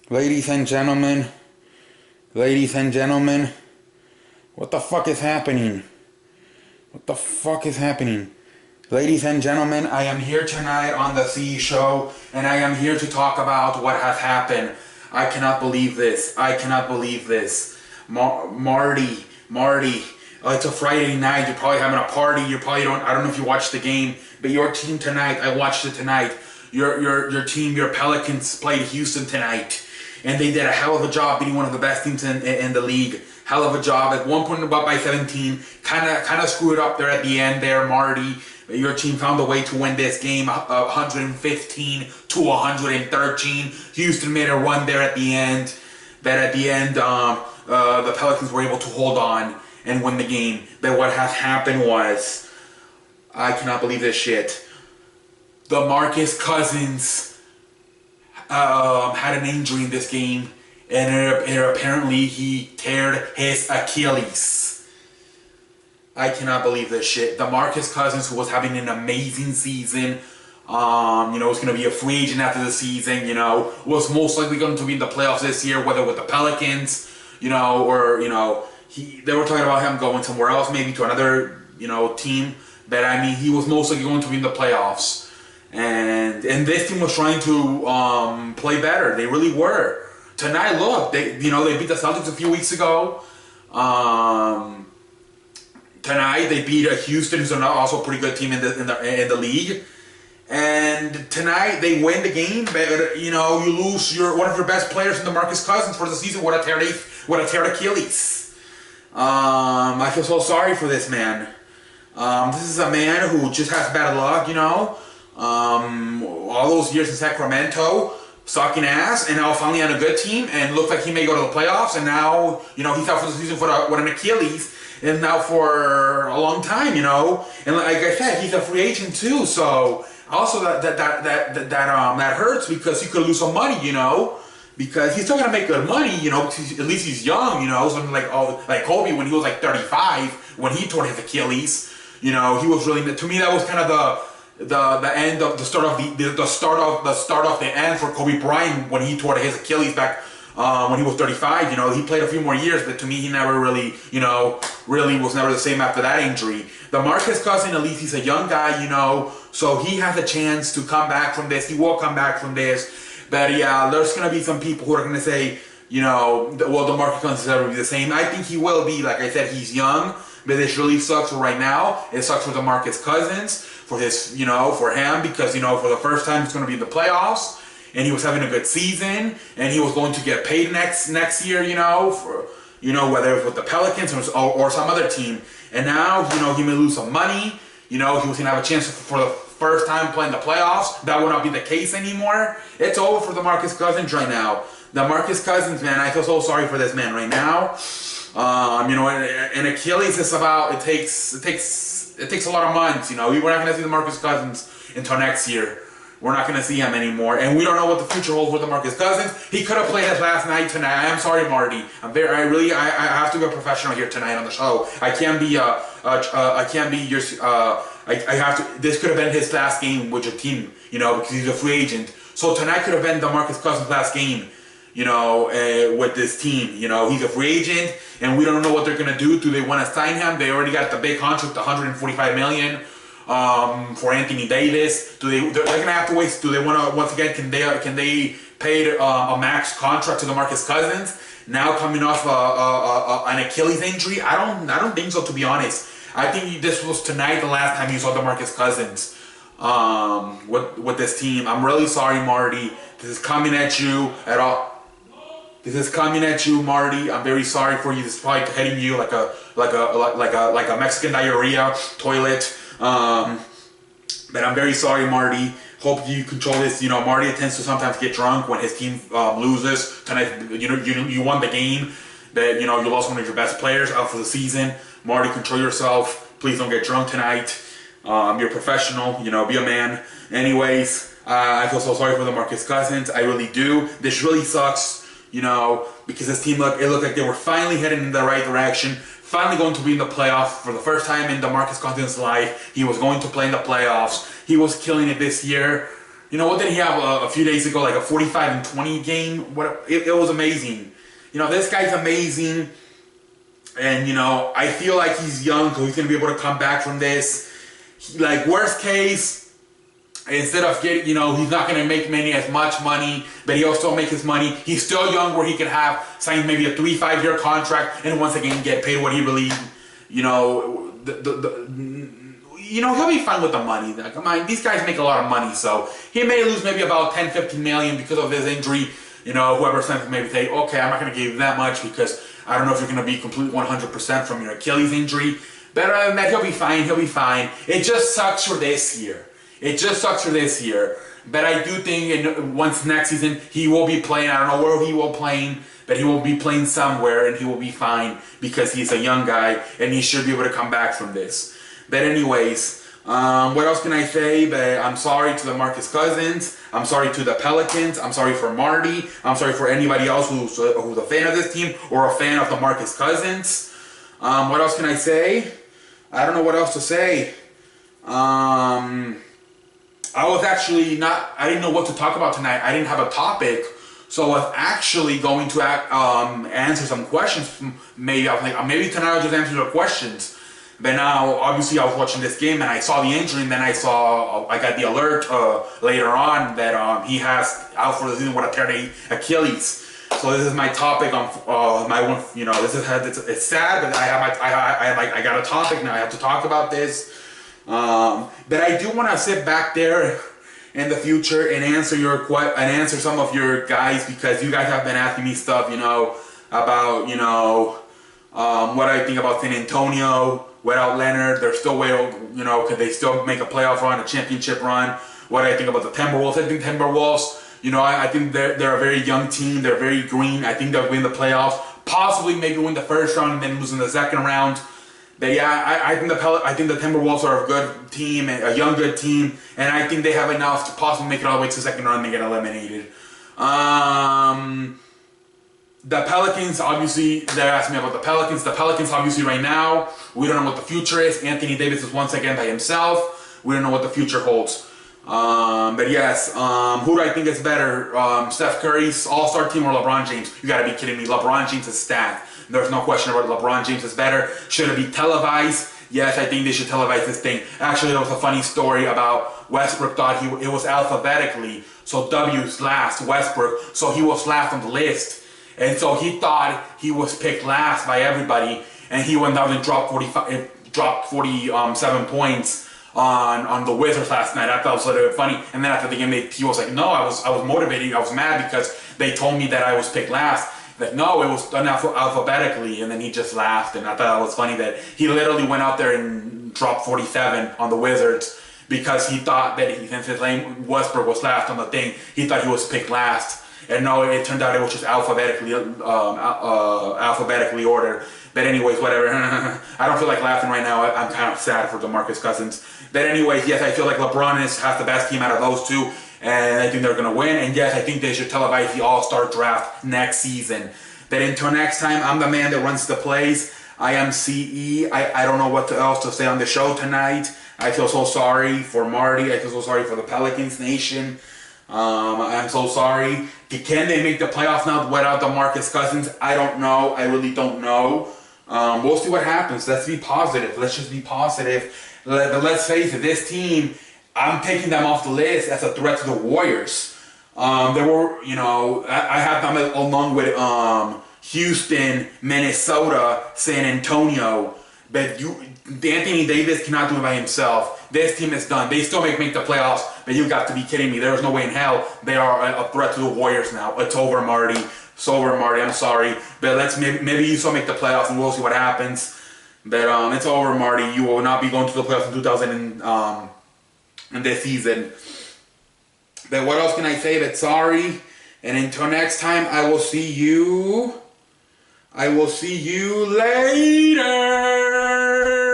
Ladies and gentlemen, ladies and gentlemen, what the fuck is happening? What the fuck is happening? Ladies and gentlemen, I am here tonight on the C Show, and I am here to talk about what has happened. I cannot believe this. I cannot believe this. Marty, it's a Friday night. You're probably having a party. You probably don't. I don't know if you watched the game, but your team tonight. I watched it tonight. Your team, your Pelicans played Houston tonight, and they did a hell of a job beating one of the best teams in the league. Hell of a job. At one point, up by 17. Kind of screwed up there at the end. There, Marty. Your team found a way to win this game, 115 to 113. Houston made a run there at the end. The Pelicans were able to hold on and win the game. But what has happened was, I cannot believe this shit. Demarcus Cousins had an injury in this game, and apparently he teared his Achilles. I cannot believe this shit. Demarcus Cousins, who was having an amazing season, was going to be a free agent after the season, was most likely going to be in the playoffs this year, whether with the Pelicans, they were talking about him going somewhere else, maybe to another, team, but I mean, he was most likely going to be in the playoffs, and this team was trying to play better. They really were. Tonight, look, they beat the Celtics a few weeks ago. Tonight they beat Houston, who's also a pretty good team in the league. And tonight they win the game, but you lose one of your best players in Demarcus Cousins for the season. What a tear Achilles. I feel so sorry for this man. This is a man who just has bad luck, all those years in Sacramento, sucking ass, and now finally on a good team, and looks like he may go to the playoffs, and now, he's out for the season with an Achilles. And now for a long time, and like I said, he's a free agent too. So also that hurts because he could lose some money, because he's still gonna make good money, because at least he's young, something like Kobe when he was like 35 when he tore his Achilles, he was really, to me that was kind of the end of the start of the end for Kobe Bryant when he tore his Achilles back. When he was 35, he played a few more years, but to me, he never really, really was never the same after that injury. Demarcus Cousins, at least he's a young guy, so he has a chance to come back from this. He will come back from this. But yeah, there's going to be some people who are going to say, Demarcus Cousins will never be the same. I think he will be. Like I said, he's young, but this really sucks for right now. It sucks for Demarcus Cousins, for his, for him, because, for the first time, he's going to be in the playoffs. And he was having a good season, and he was going to get paid next year, for whether it was with the Pelicans or some other team. And now, he may lose some money. He was going to have a chance for the first time playing the playoffs. That will not be the case anymore. It's over for Demarcus Cousins right now. Demarcus Cousins, man, I feel so sorry for this man right now. And Achilles is it takes a lot of months. We're not going to see Demarcus Cousins until next year. We're not going to see him anymore, and we don't know what the future holds with Demarcus Cousins. He could have played his last night tonight. I am sorry, Marty. I have to be a professional here tonight on the show. I can't be this could have been his last game with your team, because he's a free agent. So tonight could have been Demarcus Cousins' last game, with this team. He's a free agent, and we don't know what they're going to do. Do they want to sign him? They already got the big contract, $145 million. For Anthony Davis. They're gonna have to wait. Do they want to once again? Can they pay a max contract to Demarcus Cousins now coming off an Achilles injury? I don't think so, to be honest. I think this was tonight the last time you saw Demarcus Cousins with this team. I'm really sorry, Marty. This is coming at you at all. This is coming at you, Marty. I'm very sorry for you. This is probably hitting you like a Mexican diarrhea toilet. But I'm very sorry, Marty. Hope you control this. Marty tends to sometimes get drunk when his team loses. Tonight, you won the game, but you lost one of your best players out for the season. Marty, control yourself. Please don't get drunk tonight. You're a professional. Be a man. Anyways, I feel so sorry for Demarcus Cousins. I really do. This really sucks. Because this team it looked like they were finally heading in the right direction. Finally going to be in the playoffs for the first time in Demarcus Cousins' life. He was going to play in the playoffs. He was killing it this year. You know, what did he have a few days ago? Like a 45-20 game? It was amazing. You know, this guy's amazing. And, you know, I feel like he's young, so he's going to be able to come back from this. Like, worst case, instead of getting, you know, he's not going to make as much money, but he'll still make his money. He's still young where he can have, sign maybe a 3-5 year contract and once again get paid what he really, you know, you know, he'll be fine with the money. Come on, these guys make a lot of money, so he may lose maybe about 10-15 million because of his injury. You know, whoever sends him maybe say, okay, I'm not going to give you that much because I don't know if you're going to be complete 100% from your Achilles injury. But other than that, he'll be fine. He'll be fine. It just sucks for this year. It just sucks for this year. But I do think once next season, he will be playing. I don't know where he will play, but he will be playing somewhere and he will be fine because he's a young guy and he should be able to come back from this. But anyways, what else can I say? But I'm sorry to the Demarcus Cousins. I'm sorry to the Pelicans. I'm sorry for Marty. I'm sorry for anybody else who's a fan of this team or a fan of the Demarcus Cousins. What else can I say? I don't know what else to say. I was actually I didn't know what to talk about tonight. I didn't have a topic. So I was actually going to answer some questions. Maybe I was like, maybe tonight I'll just answer the questions. But now, obviously, I was watching this game and I saw the injury, and then I got the alert later on that he has out for the season with a tear Achilles. So this is my topic on my one. You know, it's sad, but I got a topic now. I have to talk about this. But I do want to sit back there in the future and answer some of your guys, because you guys have been asking me stuff. You know, about what I think about San Antonio. Without Leonard, they're still could they still make a playoff run, a championship run? What I think about the Timberwolves. I think Timberwolves, I think they're a very young team. They're very green. I think they'll win the playoffs. Possibly maybe win the first round and then lose in the second round. But yeah, I think the Timberwolves are a good team, a young good team, and I think they have enough to possibly make it all the way to the second round and get eliminated. The Pelicans, obviously, they're asking me about the Pelicans. The Pelicans, obviously, right now, we don't know what the future is. Anthony Davis is once again by himself. We don't know what the future holds. But yes, who do I think is better? Steph Curry's All-Star team or LeBron James? You gotta be kidding me. LeBron James is stacked. There's no question about it. LeBron James is better. Should it be televised? Yes, I think they should televise this thing. Actually, there was a funny story about Westbrook thought it was alphabetically. So W's last, Westbrook. So he was last on the list. And so he thought he was picked last by everybody, and he went down and dropped 47 points on the Wizards last night. I thought it was a little bit funny. And then after the game, he was like, "No, I was motivated. I was mad because they told me that I was picked last." Like, no, it was done alphabetically. And then he just laughed, and I thought it was funny that he literally went out there and dropped 47 on the Wizards because he thought that since his name Westbrook was last on the thing, he thought he was picked last. And no, it turned out it was just alphabetically ordered. But anyways, whatever. I don't feel like laughing right now. I'm kind of sad for Demarcus Cousins. But anyways, yes, I feel like LeBron has the best team out of those two. And I think they're going to win. And yes, I think they should televise the All-Star Draft next season. But until next time, I'm the man that runs the plays. I am CE. I don't know what else to say on the show tonight. I feel so sorry for Marty. I feel so sorry for the Pelicans Nation. I'm so sorry. Can they make the playoffs now without Demarcus Cousins? I don't know. I really don't know. We'll see what happens. Let's be positive. Let's just be positive. Let's face it, this team, I'm taking them off the list as a threat to the Warriors. There were, I have them along with Houston, Minnesota, San Antonio. But Anthony Davis cannot do it by himself. This team is done. They still make the playoffs, but you got to be kidding me. There's no way in hell they are a threat to the Warriors now. It's over, Marty. It's over, Marty. I'm sorry. But maybe you still make the playoffs, and we'll see what happens. But it's over, Marty. You will not be going to the playoffs in 2000 in this season. But what else can I say but sorry? And until next time, I will see you later.